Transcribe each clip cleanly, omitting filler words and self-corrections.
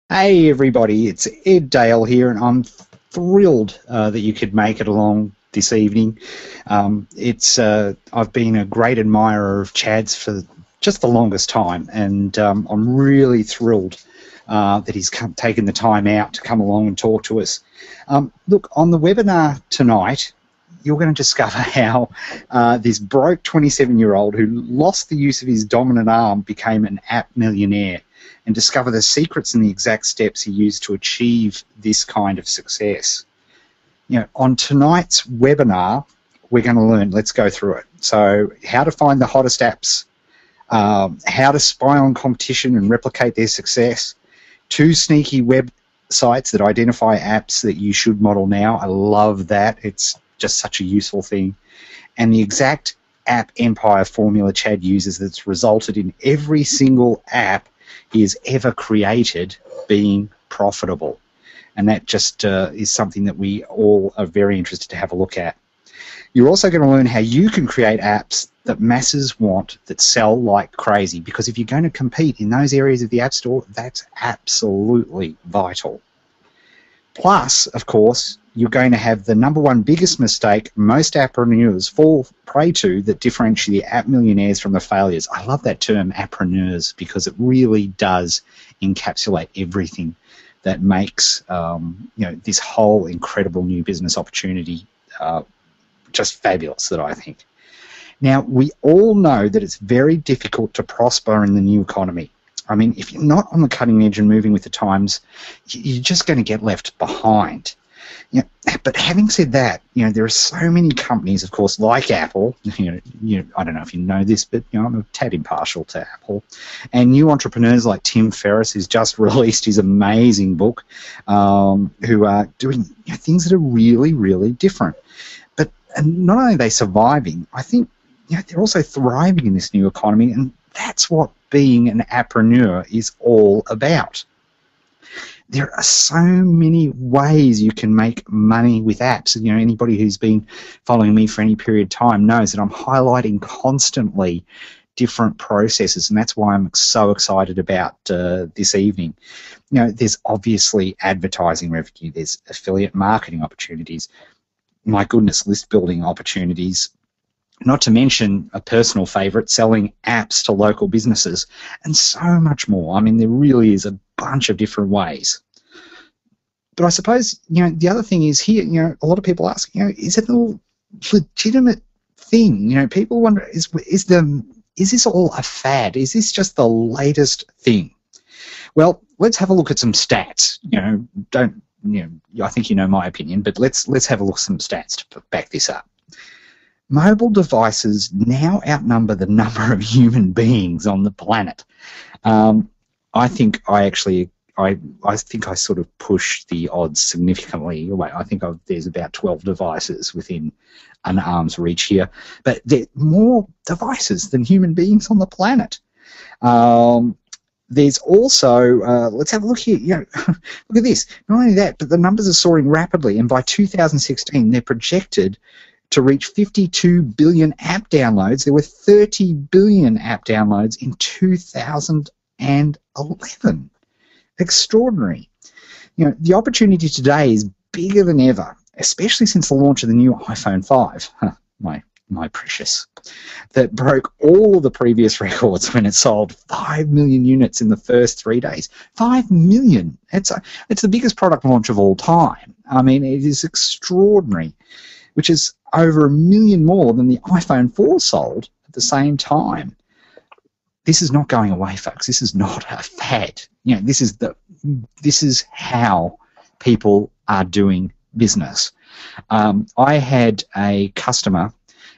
Hey everybody, it's Ed Dale here, and I'm thrilled that you could make it along this evening. I've been a great admirer of Chad's for just the longest time, and I'm really thrilled that he's taken the time out to come along and talk to us. Look, on the webinar tonight, you're going to discover how this broke 27-year-old who lost the use of his dominant arm became an app millionaire, and discover the secrets and the exact steps he used to achieve this kind of success. On tonight's webinar, we're going to learn, let's go through it. So how to find the hottest apps, how to spy on competition and replicate their success, 2 sneaky websites that identify apps that you should model now. I love that. It's just such a useful thing. And the exact app empire formula Chad uses that's resulted in every single app he has ever created being profitable. And that just is something that we all are very interested to have a look at. You're also going to learn how you can create apps that masses want, that sell like crazy, because if you're going to compete in those areas of the App Store, that's absolutely vital. Plus, of course, you're going to have the #1 biggest mistake most appreneurs fall prey to that differentiate the app millionaires from the failures. I love that term, appreneurs, because it really does encapsulate everything that makes this whole incredible new business opportunity just fabulous, that I think. Now, we all know that it's very difficult to prosper in the new economy. I mean, if you're not on the cutting edge and moving with the times, you're just going to get left behind. But having said that, there are so many companies, of course, like Apple. I don't know if you know this, but I'm a tad impartial to Apple. And new entrepreneurs like Tim Ferriss, who's just released his amazing book, who are doing things that are really, really different. But not only are they surviving, I think they're also thriving in this new economy, and that's what being an appreneur is all about. There are so many ways you can make money with apps. Anybody who's been following me for any period of time knows that I'm highlighting constantly different processes, and that's why I'm so excited about this evening. There's obviously advertising revenue, there's affiliate marketing opportunities, my goodness, list building opportunities, not to mention a personal favorite, selling apps to local businesses, and so much more. I mean, there really is a bunch of different ways. But I suppose, the other thing is here, a lot of people ask, is it a legitimate thing? People wonder, is this all a fad? Is this just the latest thing? Well, let's have a look at some stats. I think you know my opinion, but let's have a look at some stats to back this up. Mobile devices now outnumber the number of human beings on the planet. I think I sort of push the odds significantly away. I think there's about 12 devices within an arm's reach here, but there are more devices than human beings on the planet. There's also, let's have a look here. Look at this. Not only that, but the numbers are soaring rapidly, and by 2016, they're projected to reach 52 billion app downloads. There were 30 billion app downloads in 2011. Extraordinary. The opportunity today is bigger than ever, especially since the launch of the new iPhone 5, my precious, that broke all of the previous records when it sold 5 million units in the first 3 days. 5 million. It's the biggest product launch of all time. I mean, it is extraordinary, which is over 1 million more than the iPhone 4 sold at the same time. This is not going away, folks. This is not a fad. This is how people are doing business. I had a customer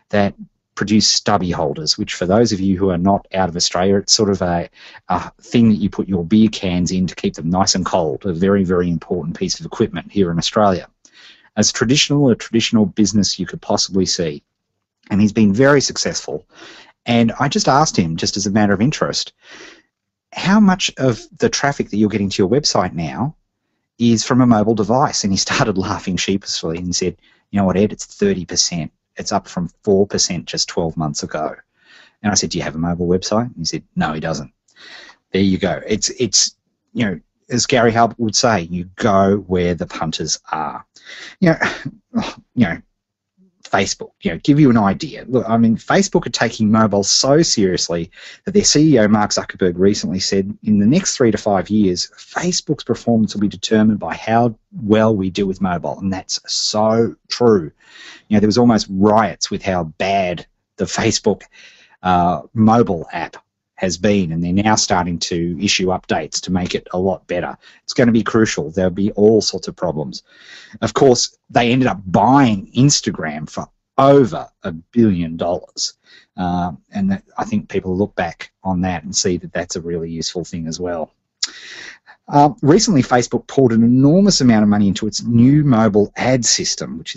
that produced stubby holders, which for those of you who are not out of Australia, it's sort of a thing that you put your beer cans in to keep them nice and cold, a very, very important piece of equipment here in Australia. As traditional a traditional business you could possibly see. And he's been very successful. And I just asked him, just as a matter of interest, how much of the traffic that you're getting to your website now is from a mobile device? And he started laughing sheepishly and said, you know what, Ed, it's 30%. It's up from 4% just 12 months ago. And I said, do you have a mobile website? And he said, no, he doesn't. There you go. It's as Gary Halbert would say, you go where the punters are. You know, Facebook, give you an idea. Look, I mean, Facebook are taking mobile so seriously that their CEO, Mark Zuckerberg, recently said in the next 3 to 5 years, Facebook's performance will be determined by how well we do with mobile. And that's so true. There was almost riots with how bad the Facebook mobile app has been, and they're now starting to issue updates to make it a lot better. It's going to be crucial. There'll be all sorts of problems. Of course, they ended up buying Instagram for over $1 billion. And that, I think people look back on that and see that that's a really useful thing as well. Recently, Facebook poured an enormous amount of money into its new mobile ad system, which